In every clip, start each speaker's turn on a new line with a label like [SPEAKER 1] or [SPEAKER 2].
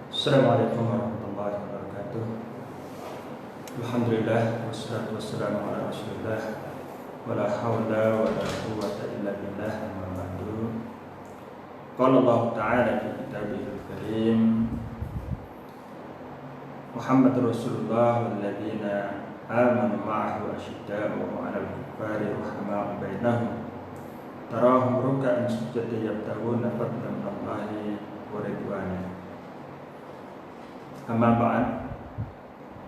[SPEAKER 1] Assalamualaikum warahmatullahi wabarakatuh. Alhamdulillah wassalatu wassalamu ala Rasulillah wala haula wala quwwata illa billah amma ba'du. Qala Allah Ta'ala fi kitabihil karim, Muhammadur Rasulullah walladzina amanu ma'ahu asyidda'u 'alal kuffari rahama'u bainahum tarahum ruk'an sujada yabtaghuna fadlan minallahi wa ridwana. Amma ba'd,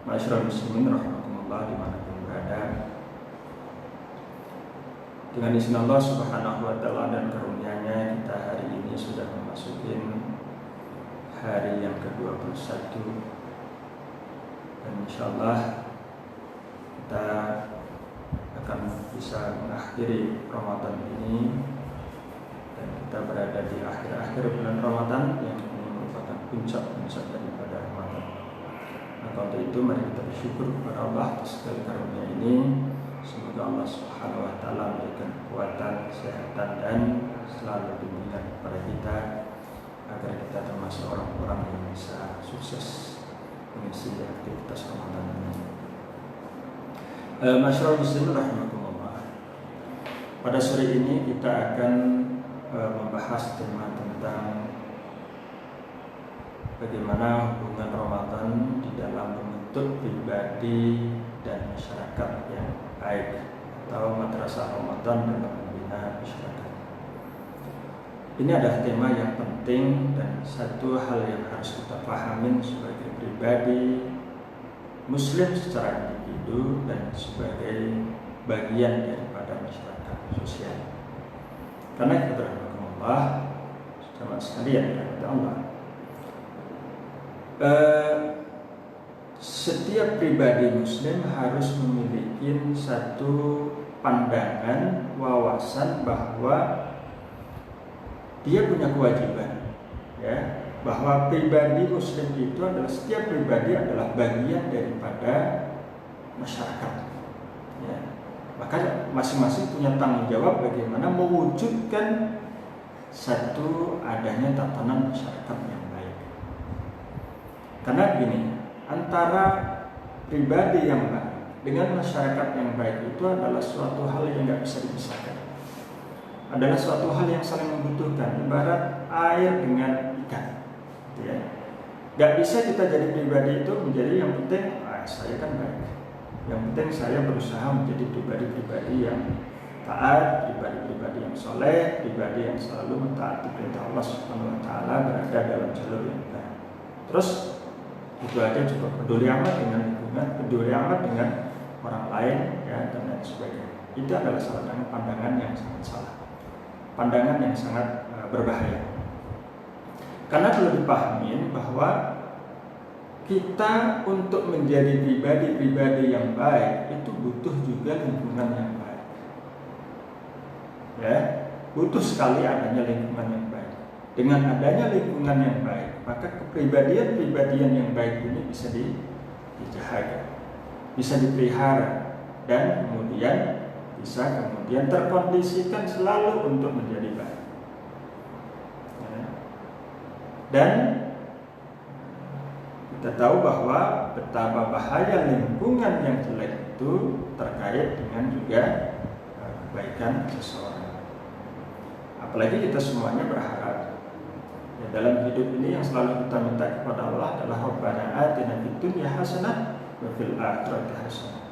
[SPEAKER 1] ma'asyiral muslimin rahimakumullah dimanapun berada. Dengan izin Allah subhanahu wa ta'ala dan karunia-Nya, kita hari ini sudah memasuki hari yang ke-21, dan insyaallah kita akan bisa mengakhiri Ramadan ini, dan kita berada di akhir-akhir bulan Ramadan yang ini merupakan puncak-puncak daripada Ramadan. Maka untuk itu mari kita bersyukur kepada Allah atas segala karunia ini. Semoga Allah Subhanahu wa taala memberikan kekuatan, kesehatan, dan selalu bimbingan kepada kita agar kita termasuk orang-orang yang bisa sukses mengisi aktivitas Ramadan ini. Masyaallah muslimin rahimakumullah. Pada sore ini kita akan membahas tema tentang bagaimana hubungan Ramadan di dalam membentuk pribadi dan masyarakat yang baik, atau madrasah Ramadan dalam membina masyarakat. Ini adalah tema yang penting dan satu hal yang harus kita pahamin sebagai pribadi Muslim secara individu dan sebagai bagian daripada masyarakat sosial. Karena kita berahmatullah sama sekalian kepada Allah. Setiap pribadi Muslim harus memiliki satu pandangan, wawasan bahwa dia punya kewajiban, ya, bahwa pribadi Muslim itu adalah, setiap pribadi adalah bagian daripada masyarakat, ya. Maka masing-masing punya tanggung jawab bagaimana mewujudkan satu adanya tatanan masyarakat yang baik. Karena begini, antara pribadi yang baik dengan masyarakat yang baik itu adalah suatu hal yang tidak bisa dipisahkan. Adalah suatu hal yang saling membutuhkan, ibarat air dengan ikan, ya. Gak bisa kita jadi pribadi itu menjadi yang penting saya kan baik, yang penting saya berusaha menjadi pribadi-pribadi yang taat, pribadi-pribadi yang soleh, pribadi yang selalu mentaati perintah Allah Subhanahu wa taala, berada dalam jalur yang baik. Terus itu aja juga peduli amat dengan lingkungan, peduli amat dengan orang lain, ya, dan lain sebagainya. Itu adalah salah satu pandangan yang sangat salah, pandangan yang sangat berbahaya. Karena perlu dipahami bahwa kita untuk menjadi pribadi-pribadi yang baik itu butuh juga lingkungan yang baik, ya, butuh sekali adanya lingkungan yang baik. Dengan adanya lingkungan yang baik, maka kepribadian-pribadian yang baik ini bisa dijaga, bisa dipelihara, dan kemudian bisa terkondisikan selalu untuk menjadi baik. Ya. Dan kita tahu bahwa betapa bahaya lingkungan yang jelek itu terkait dengan juga kebaikan seseorang. Apalagi kita semuanya berharap, ya, dalam hidup ini yang selalu kita minta kepada Allah adalah Rabbana atina fid dunya hasanah wa fil akhirati hasanah.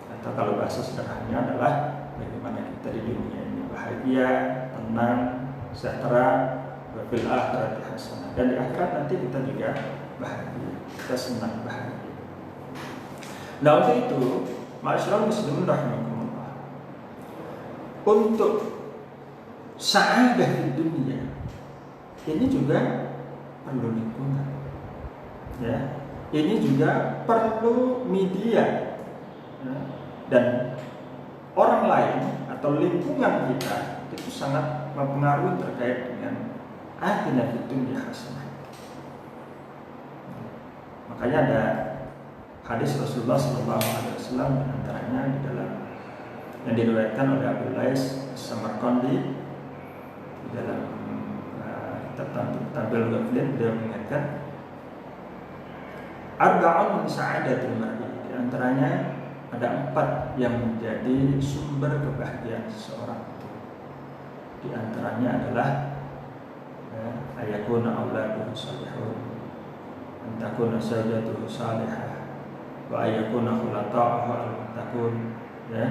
[SPEAKER 1] Atau kalau bahasa sederhananya adalah bagaimana kita di dunia ini bahagia, tenang, sejahtera, wa fil akhirati hasanah. Dan di akhirat nanti kita juga bahagia, kita senang bahagia. Nah, untuk itu, ma'asyiral muslimin rahimakumullah, untuk sa'adah di dunia ini juga perlu lingkungan, ya. Ini juga perlu media, ya. Dan orang lain atau lingkungan kita itu sangat mempengaruhi terkait dengan atina fid dunya hasanah. Makanya ada hadis Rasulullah SAW antaranya di dalam yang diriwayatkan oleh Abu Lais Samarqandi Di dalam kitab Tampil Ghaflin beliau mengingatkan arba'un min sa'adatil mar'i, di antaranya ada 4 yang menjadi sumber kebahagiaan seseorang itu. Di antaranya adalah ayakuna auladuhu salihun, antakuna zawjatuhu salihah, wa ayakuna khulata'uhu al-muttaqun, ya.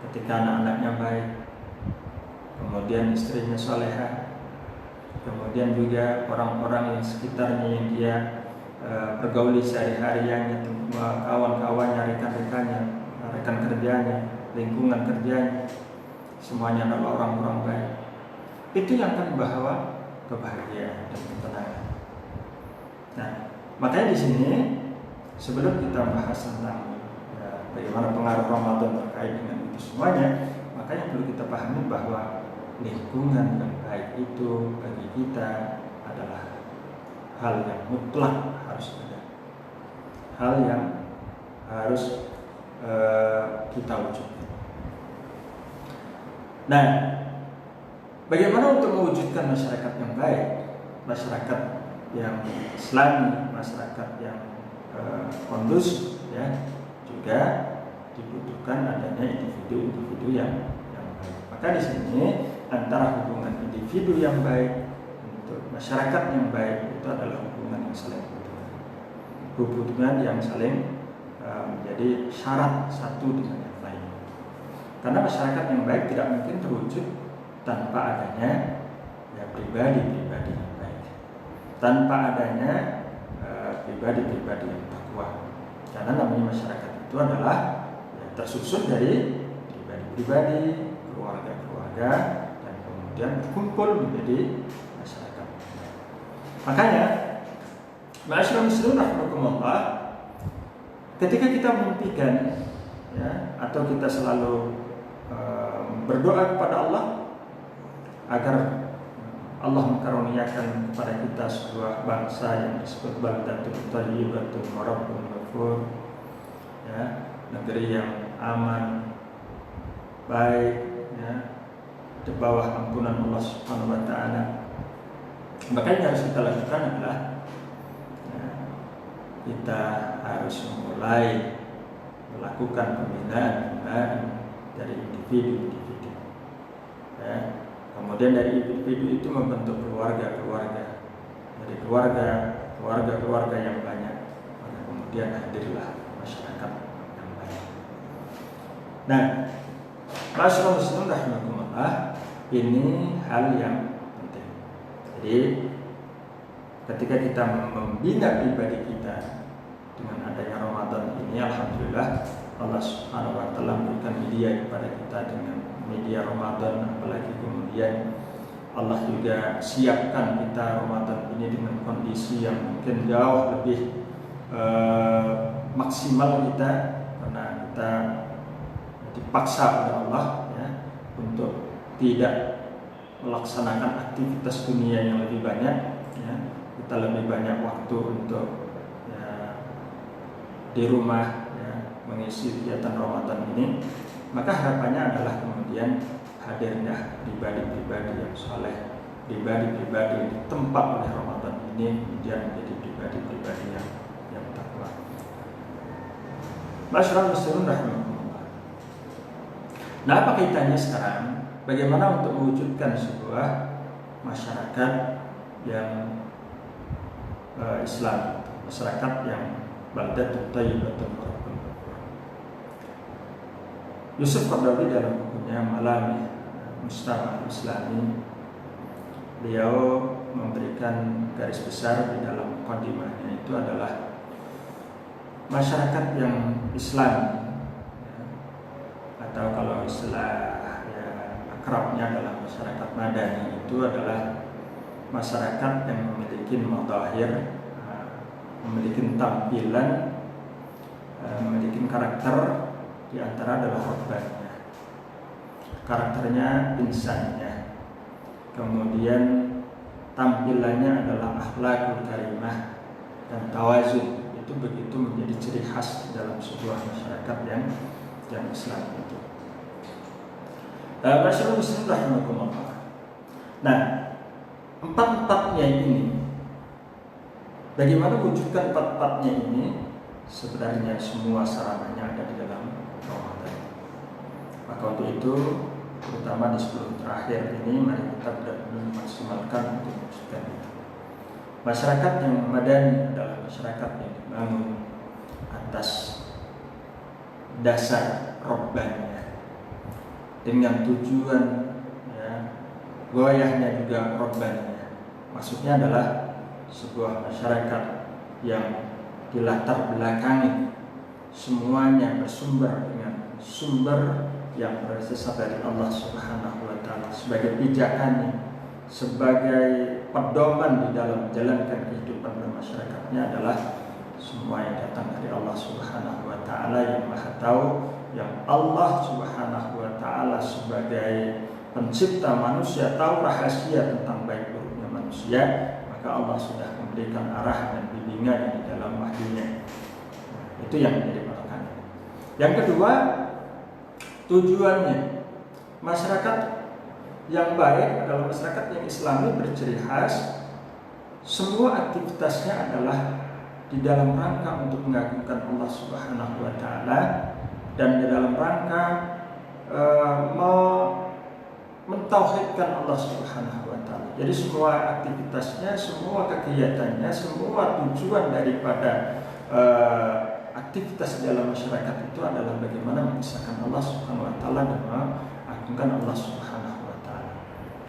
[SPEAKER 1] Ketika anak-anaknya baik, kemudian istrinya salihah, kemudian juga orang-orang yang sekitarnya yang dia pergauli sehari-harinya, kawan-kawannya, rekan-rekannya, rekan kerjanya, lingkungan kerjanya, semuanya adalah orang-orang baik. Itu yang akan membawa kebahagiaan dan ketenangan. Nah, makanya di sini sebelum kita bahas tentang bagaimana pengaruh Ramadan terkait dengan itu semuanya, makanya perlu kita pahami bahwa lingkungan yang baik itu bagi kita adalah hal yang mutlak harus ada, hal yang harus kita wujudkan. Nah, bagaimana untuk mewujudkan masyarakat yang baik, masyarakat yang Islami, masyarakat yang kondusif, ya, juga dibutuhkan adanya individu-individu yang baik. Maka di sini antara hubungan individu yang baik untuk masyarakat yang baik itu adalah hubungan yang saling membutuhkan, hubungan yang saling menjadi syarat satu dengan yang lain. Karena masyarakat yang baik tidak mungkin terwujud tanpa adanya pribadi-pribadi yang baik, tanpa adanya pribadi-pribadi yang takwa. Karena namanya masyarakat itu adalah tersusun dari pribadi-pribadi, keluarga-keluarga, dan kemudian berkumpul menjadi masyarakat. Makanya, ma'asyiral muslimin rahimakumullah, ketika kita memimpikan, ya, atau kita selalu berdoa kepada Allah agar Allah mengaruniakan kepada kita sebuah bangsa yang disebut baldatun thayyibatun wa rabbun ghafur, ya, negeri yang aman, baik, ya, di bawah ampunan Allah Subhanahu wa taala. Maka yang harus kita lakukan adalah kita harus memulai melakukan pembinaan dari individu-individu, ya. Kemudian dari individu itu membentuk keluarga-keluarga, dari keluarga yang banyak, maka kemudian hadirlah masyarakat yang baik. Nah, ma'asyiral muslimin rahimakumullah, ini hal yang penting. Jadi ketika kita membina pribadi kita dengan adanya Ramadan ini, alhamdulillah Allah Subhanahu wa taala memberikan media kepada kita dengan media Ramadan, apalagi kemudian Allah juga siapkan kita Ramadan ini dengan kondisi yang mungkin jauh lebih maksimal kita, karena kita dipaksa oleh Allah, ya, untuk tidak melaksanakan aktivitas dunia yang lebih banyak, ya. Kita lebih banyak waktu untuk, ya, di rumah, ya, mengisi kegiatan Ramadan ini. Maka harapannya adalah kemudian hadirnya pribadi-pribadi yang soleh, pribadi-pribadi yang ditempa oleh Ramadan ini kemudian menjadi pribadi-pribadi yang takwa. Ma'asyiral muslimin rahimakumullah. Nah, apa kaitannya sekarang? Bagaimana untuk mewujudkan sebuah masyarakat yang Islam, masyarakat yang baldatun thayyibatun wa rabbun ghafur. Yusuf Qaradawi dalam bukunya Malami Mujtama' Islami, beliau memberikan garis besar di dalam mukadimahnya itu adalah masyarakat yang Islam, ya, atau kalau istilah, ya, akrabnya adalah masyarakat Madani, itu adalah masyarakat yang memiliki madahir, memiliki tampilan, memiliki karakter, di antara adalah robbannya, karakternya, insannya, kemudian tampilannya adalah akhlakul karimah dan tawazun. Itu begitu menjadi ciri khas dalam sebuah masyarakat yang Islam itu. Masyaallah muslim rahimakumullah. Nah, empat-empatnya ini, bagaimana wujudkan empat-empatnya ini? Sebenarnya semua sarananya ada di dalam Ramadan. Maka untuk itu, terutama di 10 terakhir ini, mari kita benar-benar maksimalkan untuk mewujudkan itu. Masyarakat yang madani adalah masyarakat yang dibangun atas dasar Rabbani, dengan tujuan, ya, goyahnya juga Rabbani. Maksudnya adalah sebuah masyarakat yang dilatar belakangi semuanya bersumber dengan sumber yang berasal dari Allah Subhanahu wa taala, sebagai pijakannya, sebagai pedoman di dalam menjalankan kehidupan bermasyarakatnya adalah semua yang datang dari Allah Subhanahu wa taala yang Maha Tahu, yang Allah Subhanahu wa taala sebagai pencipta manusia tahu rahasia tentang baik buruknya manusia, maka Allah sudah memberikan arah dan bimbingan di dalam wahyunya. Itu yang menjadi patokan. Yang kedua, tujuannya masyarakat yang baik adalah masyarakat yang Islami berciri khas. Semua aktivitasnya adalah di dalam rangka untuk mengagungkan Allah Subhanahu wa taala dan di dalam rangka mentauhidkan Allah Subhanahu wa taala. Jadi semua aktivitasnya, semua kegiatannya, semua tujuan daripada aktivitas dalam masyarakat itu adalah bagaimana mengesahkan Allah Subhanahu wa taala dan mengagungkan Allah Subhanahu wa taala.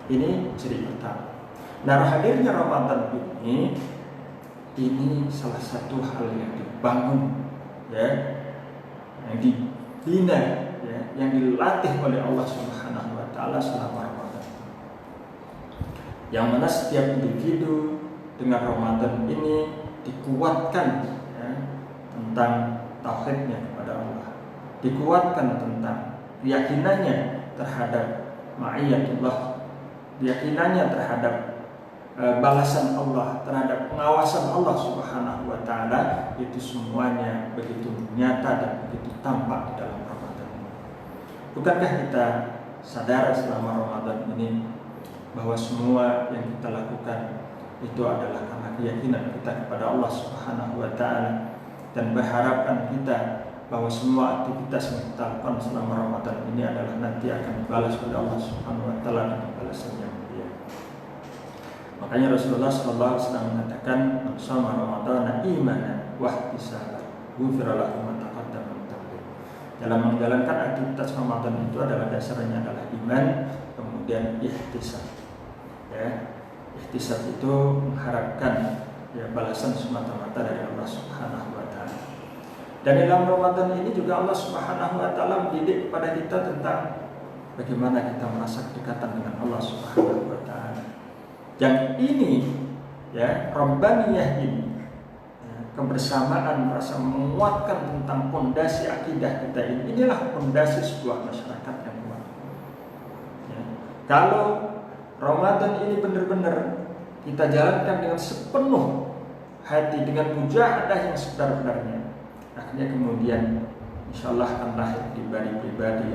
[SPEAKER 1] Ini ciri pertama. Nah, hadirnya Ramadan ini salah satu hal yang dibangun, ya, yang dibina, ya, yang dilatih oleh Allah Subhanahu wa taala selama Ramadan. Yang mana setiap individu dengan Ramadan ini dikuatkan, ya, tentang tauhidnya kepada Allah, dikuatkan tentang keyakinannya terhadap ma'iyatullah, keyakinannya terhadap balasan Allah, terhadap pengawasan Allah Subhanahu wa taala. Itu semuanya begitu nyata dan begitu tampak di dalam Ramadan ini. Bukankah kita sadar selama Ramadan ini bahwa semua yang kita lakukan itu adalah karena keyakinan kita kepada Allah Subhanahu wa taala, dan berharapan kita bahwa semua aktivitas yang kita lakukan selama Ramadan ini adalah nanti akan dibalas oleh Allah Subhanahu wa taala dengan balasan yang mulia. Makanya Rasulullah sallallahu alaihi wasallam mengatakan, "Man shoma Ramadhana imanan wa ihtisaban, ghufira lahu ma taqaddama min dhanbihi." Dalam menjalankan aktivitas Ramadan itu adalah dasarnya adalah iman, kemudian ihtisab. Ya, ihtisab itu mengharapkan, ya, balasan semata-mata dari Allah Subhanahu wa taala. Dan dalam Ramadan ini juga Allah Subhanahu wa taala mendidik kepada kita tentang bagaimana kita merasa kedekatan dengan Allah Subhanahu wa taala. Yang ini, ya, Rabbaniyah ini, ya, kebersamaan, merasa menguatkan tentang fondasi akidah kita ini. Inilah fondasi sebuah masyarakat yang kuat. Ya. Kalau Ramadan ini benar-benar kita jalankan dengan sepenuh hati, dengan mujahadah yang sebenar-benarnya, akhirnya kemudian insya Allah akan lahir pribadi-pribadi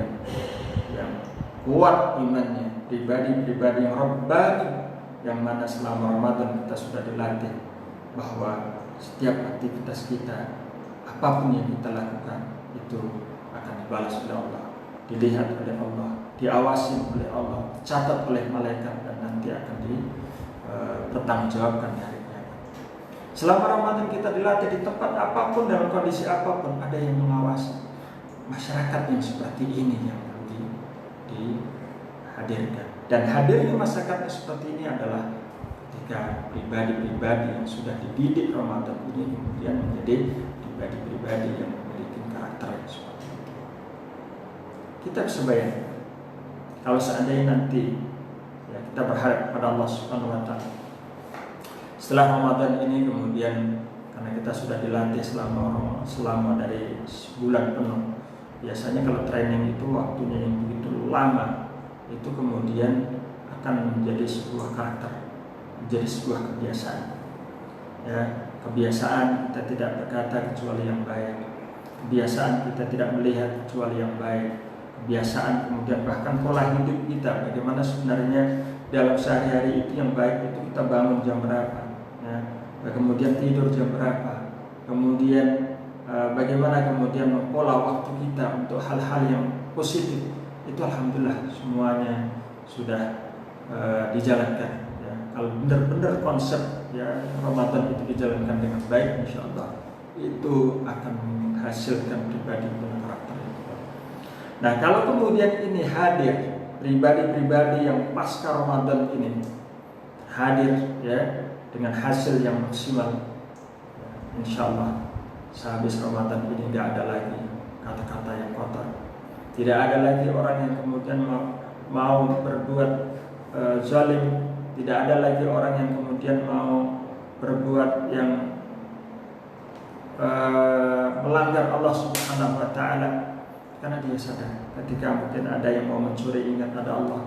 [SPEAKER 1] yang kuat imannya, pribadi-pribadi yang Rabbani, yang mana selama Ramadan kita sudah dilatih bahwa setiap aktivitas kita, apapun yang kita lakukan, itu akan dibalas oleh Allah, dilihat oleh Allah, diawasi oleh Allah, dicatat oleh malaikat, dan nanti akan dipertanggungjawabkan di hari kiamat. Selama Ramadan kita dilatih di tempat apapun, dalam kondisi apapun, ada yang mengawasi. Masyarakat yang seperti ini yang perlu dihadirkan. Dan hadirnya masyarakat seperti ini adalah ketika pribadi-pribadi yang sudah dididik Ramadan ini kemudian menjadi pribadi-pribadi yang memiliki karakter yang seperti itu. Kita bisa bayangkan kalau seandainya nanti, ya, kita berharap kepada Allah Subhanahu wa taala setelah Ramadan ini kemudian, karena kita sudah dilatih selama dari sebulan penuh. Biasanya kalau training itu waktunya yang begitu lama, itu kemudian akan menjadi sebuah karakter, menjadi sebuah kebiasaan. Ya, kebiasaan kita tidak berkata kecuali yang baik, kebiasaan kita tidak melihat kecuali yang baik, kebiasaan, kemudian bahkan pola hidup kita, bagaimana sebenarnya dalam sehari-hari itu yang baik itu kita bangun jam berapa, ya, kemudian tidur jam berapa, kemudian bagaimana kemudian pola waktu kita untuk hal-hal yang positif, itu alhamdulillah semuanya sudah dijalankan. Ya. Kalau benar-benar konsep ya Ramadan itu dijalankan dengan baik, insya Allah itu akan menghasilkan pribadi dengan karakter itu. Nah, kalau kemudian ini hadir pribadi-pribadi yang pasca Ramadan ini hadir ya dengan hasil yang maksimal, ya, insya Allah sehabis Ramadan ini tidak ada lagi kata-kata yang kotor, tidak ada lagi orang yang kemudian mau berbuat zalim, tidak ada lagi orang yang kemudian mau berbuat yang melanggar Allah Subhanahu wa taala, karena dia sadar ketika mungkin ada yang mau mencuri, ingat ada Allah.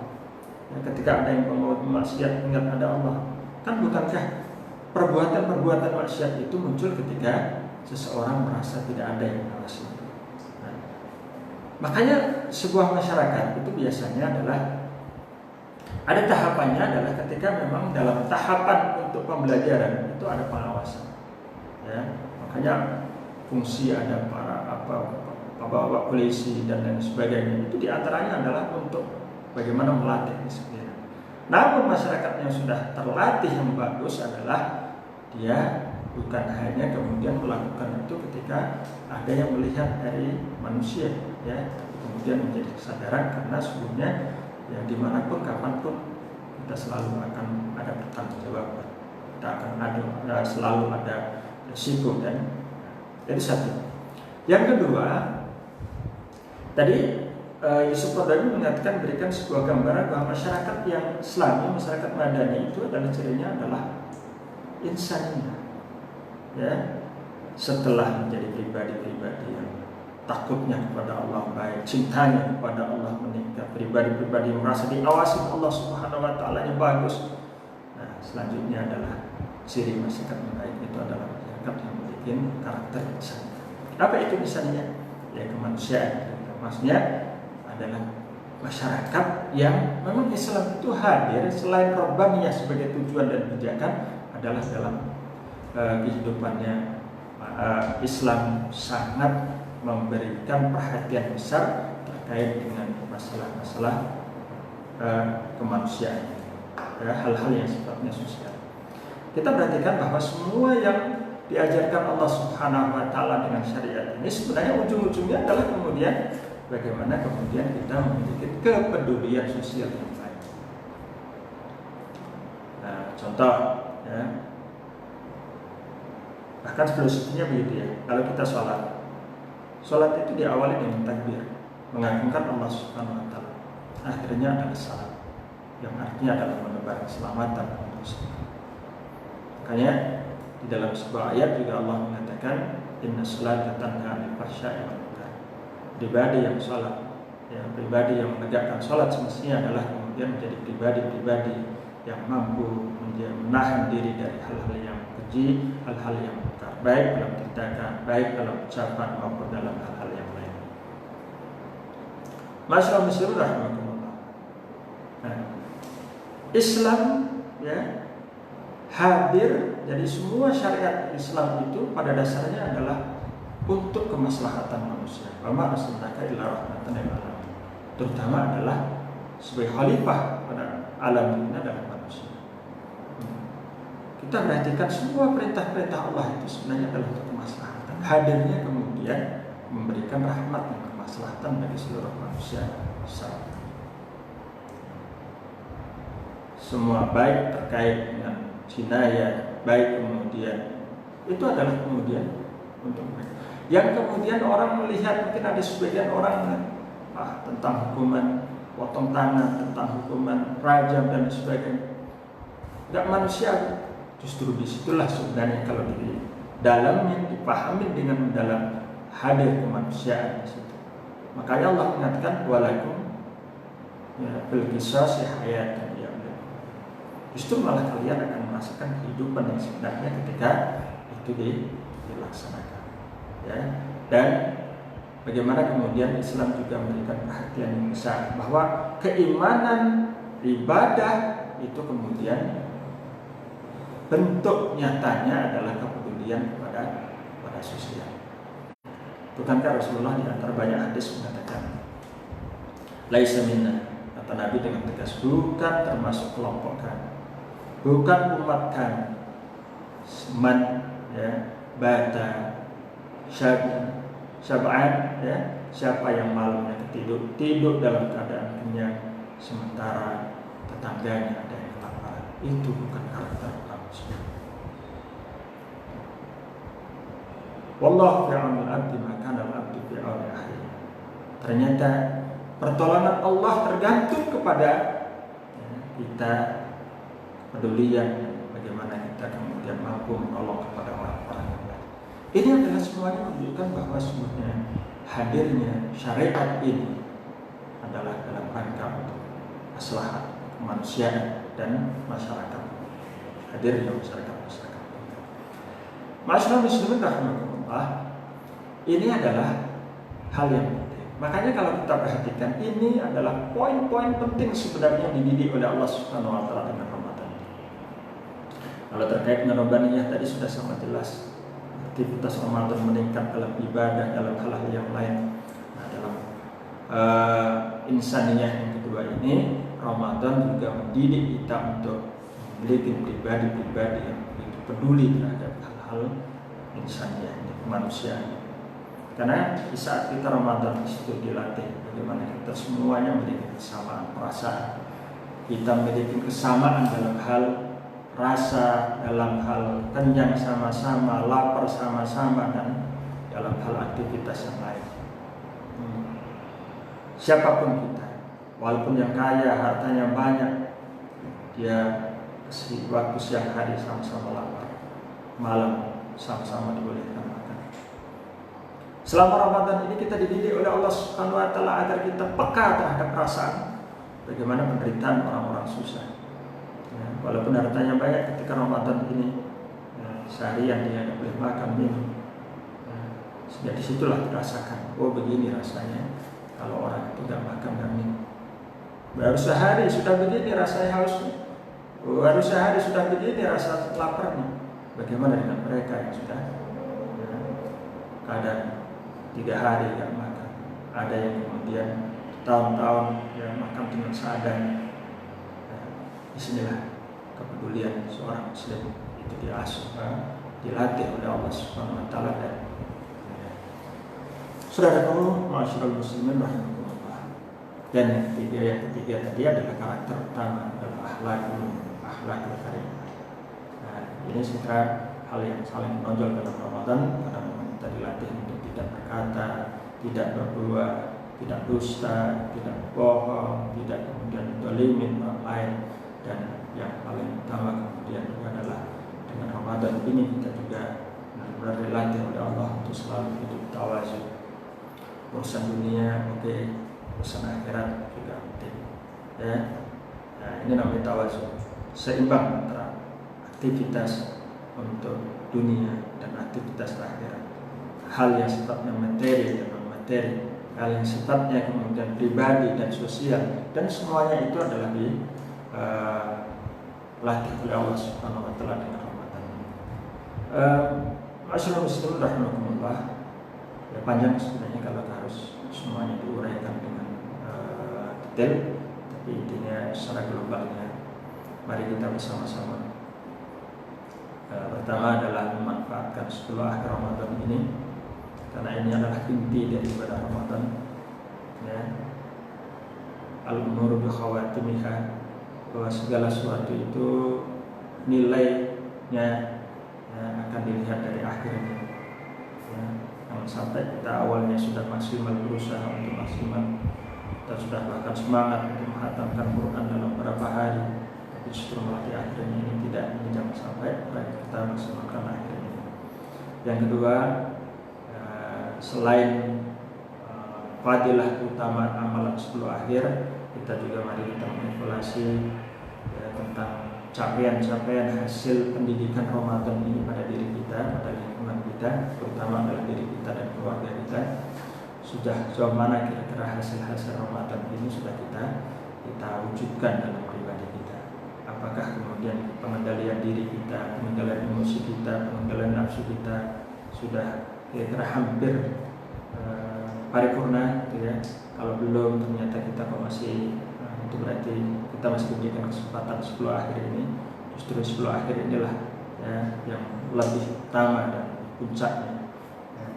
[SPEAKER 1] Ya, ketika ada yang mau maksiat, ingat ada Allah. Kan bukankah perbuatan-perbuatan maksiat itu muncul ketika seseorang merasa tidak ada yang mengawasi. Nah, makanya sebuah masyarakat itu biasanya adalah ada tahapannya, adalah ketika memang dalam tahapan untuk pembelajaran itu ada pengawasan. Ya. Makanya fungsi ada para bapak polisi dan lain sebagainya, itu diantaranya adalah untuk bagaimana melatih disiplin. Namun masyarakat yang sudah terlatih yang bagus adalah dia bukan hanya kemudian melakukan itu ketika ada yang melihat dari manusia, ya, kemudian menjadi kesadaran, karena sebelumnya ya dimanapun kapanpun kita selalu akan ada bertanggung jawab, kita akan ada selalu ada risiko, dan jadi satu. Yang kedua, tadi Yusuf Qaradawi mengatakan, berikan sebuah gambaran bahwa masyarakat yang Islami, masyarakat Madani itu adalah cirinya adalah insaniyah, ya, setelah menjadi pribadi-pribadi yang takutnya kepada Allah baik, cintanya kepada Allah meningkat, pribadi-pribadi yang merasa diawasi Allah Subhanahu wa taala yang bagus. Nah, selanjutnya adalah ciri masyarakat yang baik itu adalah masyarakat yang memiliki karakter insan. Apa itu misalnya? Ya, kemanusiaan. Maksudnya adalah masyarakat yang memang Islam itu hadir selain Rabbaniyah sebagai tujuan dan pijakan, adalah dalam kehidupannya Islam sangat memberikan perhatian besar terkait dengan masalah-masalah kemanusiaan, ya, hal-hal yang sifatnya sosial. Kita perhatikan bahwa semua yang diajarkan Allah Subhanahu wa taala dengan syariat ini sebenarnya ujung-ujungnya adalah kemudian bagaimana kemudian kita memiliki kepedulian sosial yang baik. Nah, contoh, ya, bahkan filosofinya begitu ya. Kalau kita sholat itu diawali dengan takbir, mengagungkan Allah Subhanahu wa taala. Akhirnya adalah salam, yang artinya adalah menebar keselamatan untuk semua. Makanya di dalam sebuah ayat juga Allah mengatakan, inna sholata tanha 'anil fahsya'i wal munkar. Pribadi yang sholat, ya, pribadi yang menegakkan sholat semestinya adalah kemudian menjadi pribadi-pribadi yang mampu menahan diri dari hal-hal yang keji, hal-hal yang munkar, baik dalam tindakan, baik dalam ucapan maupun dalam hal-hal yang lain. Masyaallah muslimin rahimakumullah. Nah, Islam, ya, hadir, jadi semua syariat Islam itu pada dasarnya adalah untuk kemaslahatan manusia. Wa ma arsalnaka illa rahmatan lil alamin. Terutama adalah sebagai khalifah pada alam ini adalah manusia. Kita perhatikan semua perintah-perintah Allah itu sebenarnya adalah untuk kemaslahatan. Hadirnya kemudian memberikan rahmat dan kemaslahatan bagi seluruh manusia. Semua baik terkait dengan jinayah, baik kemudian itu adalah kemudian untuk mereka. Yang kemudian orang melihat, mungkin ada sebagian orang tentang hukuman potong tangan, tentang hukuman rajam dan sebagainya, nggak manusiawi. Justru disitulah sebenarnya kalau di dalamnya dipahami dengan mendalam hadir kemanusiaan di situ. Makanya Allah mengatakan walakum bil qisasi hayatan ya. Justru malah kalian akan merasakan kehidupan yang sebenarnya ketika itu dilaksanakan, ya. Dan bagaimana kemudian Islam juga memberikan perhatian yang besar bahwa keimanan, ibadah itu kemudian bentuk nyatanya adalah kepedulian pada sosial. Bukankah Rasulullah di antara banyak hadis mengatakan, laisa minna, kata Nabi dengan tegas, bukan termasuk kelompok kami, bukan umat kami, man ya bata syab'an ya, siapa yang malamnya tidur dalam keadaan kenyang sementara tetangganya ada yang kelaparan. Itu bukan karakter manusia. Wallahu fi aunil abdi ma kana al-abdu fi auni akhihi. Ternyata pertolongan Allah tergantung kepada kita, pedulian bagaimana kita kemudian mampu menolong kepada orang-orang yang lain. Ini adalah semuanya menunjukkan bahwa sebenarnya hadirnya syariat ini adalah dalam rangka untuk maslahat kemanusiaan dan masyarakat. Hadirnya masyarakat. Masyarakat muslimin rahimahullah, ini adalah hal yang penting. Makanya kalau kita perhatikan, ini adalah poin-poin penting sebenarnya dididik oleh Allah Subhanahu wa taala dengan Ramadan. Kalau terkait dengan Ramadaniyah tadi sudah sangat jelas. Aktivitas Ramadan meningkat dalam ibadah, dalam hal-hal yang lain. Nah, dalam insaniyah yang kedua ini, Ramadan juga mendidik kita untuk memiliki pribadi-pribadi yang begitu peduli terhadap hal insaniyah, kemanusiaan. Karena di saat kita Ramadan itu dilatih bagaimana kita semuanya memiliki kesamaan perasaan, kita memiliki kesamaan dalam hal rasa, dalam hal kenyang sama-sama, lapar sama-sama, dan dalam hal aktivitas yang lain. Siapapun kita, walaupun yang kaya, hartanya banyak, dia waktu siang hari sama-sama lapar, malam sama-sama dibolehkan makan. Selama Ramadan ini kita dididik oleh Allah Subhanahu wa taala agar kita peka terhadap perasaan bagaimana penderitaan orang-orang susah. Ya, walaupun hartanya banyak, ketika Ramadan ini seharian dia tidak boleh makan minum. Sejak disitulah dirasakan, oh begini rasanya kalau orang itu tidak makan dan minum. Baru sehari sudah begini rasanya hausnya, baru sehari sudah begini rasa laparnya. Bagaimana dengan mereka yang sudah kadang 3 hari tidak makan, ada yang kemudian tahun-tahun yang makan dengan seadanya. Disinilah kepedulian seorang muslim itu diasuh, dilatih oleh Allah Subhanahu wa taala. Dan saudaraku ma'asyiral muslimin rahimakumullah. Dan yang ketiga tadi adalah karakter utama, adalah akhlakul karimah. Ini sekitar hal yang saling menonjol dalam Ramadan, karena memang kita dilatih untuk tidak berkata, tidak berbuat, tidak dusta, tidak bohong, tidak kemudian menzalimi orang lain. Dan yang paling utama kemudian adalah dengan Ramadan ini kita juga benar-benar dilatih oleh Allah untuk selalu hidup tawazu. Urusan dunia oke, urusan akhirat juga penting. Ya, nah, ini namanya tawazu, seimbang antara aktivitas untuk dunia dan aktivitas akhirat. Hal yang sifatnya materi dan non materi, hal yang sifatnya kemudian pribadi dan sosial, dan semuanya itu adalah dilatih oleh Allah Subhanahu wa taala dengan Ramadan. Masyaallah muslimin rahimakumullah. Ya, panjang sebenarnya kalau harus semuanya diuraikan dengan detail, tapi intinya secara globalnya mari kita bersama-sama. Pertama adalah memanfaatkan 10 akhir Ramadan ini, karena ini adalah inti daripada Ramadan. Ya. Al-umuru bi khawatimiha, bahwa segala sesuatu itu nilainya akan dilihat dari akhirnya. Ya. Jangan sampai kita awalnya sudah maksimal berusaha untuk maksimal, kita sudah bahkan semangat untuk menghatamkan Quran dalam beberapa hari, justru malah di akhirnya ini tidak, jangan sampai kita maksimalkan akhirnya. Yang kedua, selain fadilah utama amalan 10 akhir, kita juga mari kita mengevaluasi tentang capaian-capaian hasil pendidikan Ramadan ini pada diri kita, pada lingkungan kita, terutama adalah diri kita dan keluarga kita, sudah sejauh mana kira-kira hasil-hasil Ramadan ini sudah kita wujudkan dalam pribadi kita. Apakah kemudian pengendalian diri kita, pengendalian emosi kita, pengendalian nafsu kita sudah kira-kira hampir paripurna gitu ya. Kalau belum, ternyata kita kok masih itu berarti kita masih diberikan kesempatan 10 akhir ini. Justru 10 akhir inilah ya yang lebih utama dan puncaknya ya.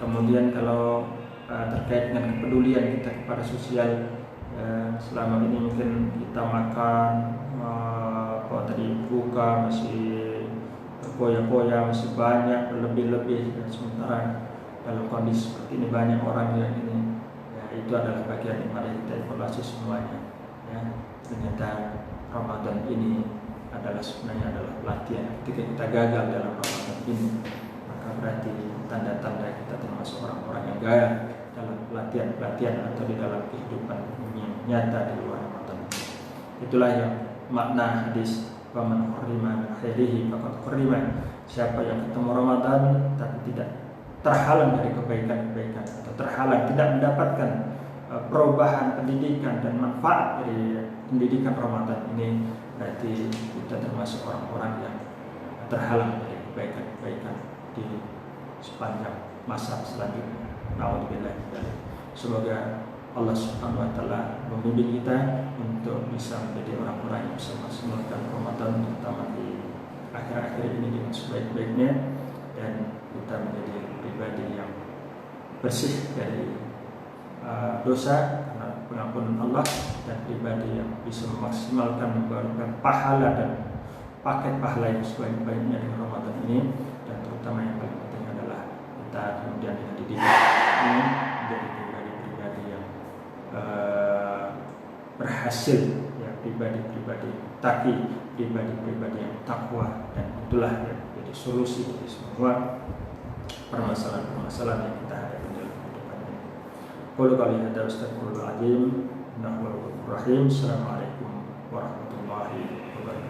[SPEAKER 1] Kemudian kalau terkait dengan kepedulian kita kepada sosial ya, selama ini mungkin kita makan kalau tadi buka masih berpoya-poya, masih banyak berlebih-lebih ya. Sementara dalam kondisi seperti ini banyak orang yang ini ya, itu adalah bagian yang mari kita evaluasi semuanya ya. Ternyata Ramadan ini sebenarnya adalah pelatihan. Ketika kita gagal dalam Ramadan ini, maka berarti tanda-tanda kita termasuk orang-orang yang gagal dalam pelatihan atau di dalam kehidupan nyata di luar Ramadan. Itulah yang makna hadis waman hurima khairihi faqad hurima. Siapa yang ketemu Ramadan tapi tidak terhalang dari kebaikan-kebaikan atau terhalang tidak mendapatkan perubahan pendidikan dan manfaat dari pendidikan Ramadan ini, berarti kita termasuk orang-orang yang terhalang dari kebaikan-kebaikan di sepanjang masa selanjutnya. Nauzubillah. Semoga Allah Subhanahu wa taala membimbing kita untuk bisa menjadi orang-orang yang bisa memaksimalkan Ramadan, terutama di akhir-akhir ini dengan sebaik-baiknya, dan kita menjadi pribadi yang bersih dari dosa karena pengampunan Allah, dan pribadi yang bisa memaksimalkan memberikan pahala dan paket pahala yang sebaik-baiknya dengan Ramadan ini. Dan terutama yang paling penting adalah kita kemudian dengan didikan ini menjadi pribadi-pribadi yang berhasil ya, pribadi-pribadi taqi, pribadi-pribadi yang takwa, dan itulah yang jadi solusi dari semua permasalahan-permasalahan yang kita hadapi dalam kehidupan ini. Qul qali hadza astaghfirullahaladzim innahu ghafurur rahim. Assalamualaikum warahmatullahi wabarakatuh.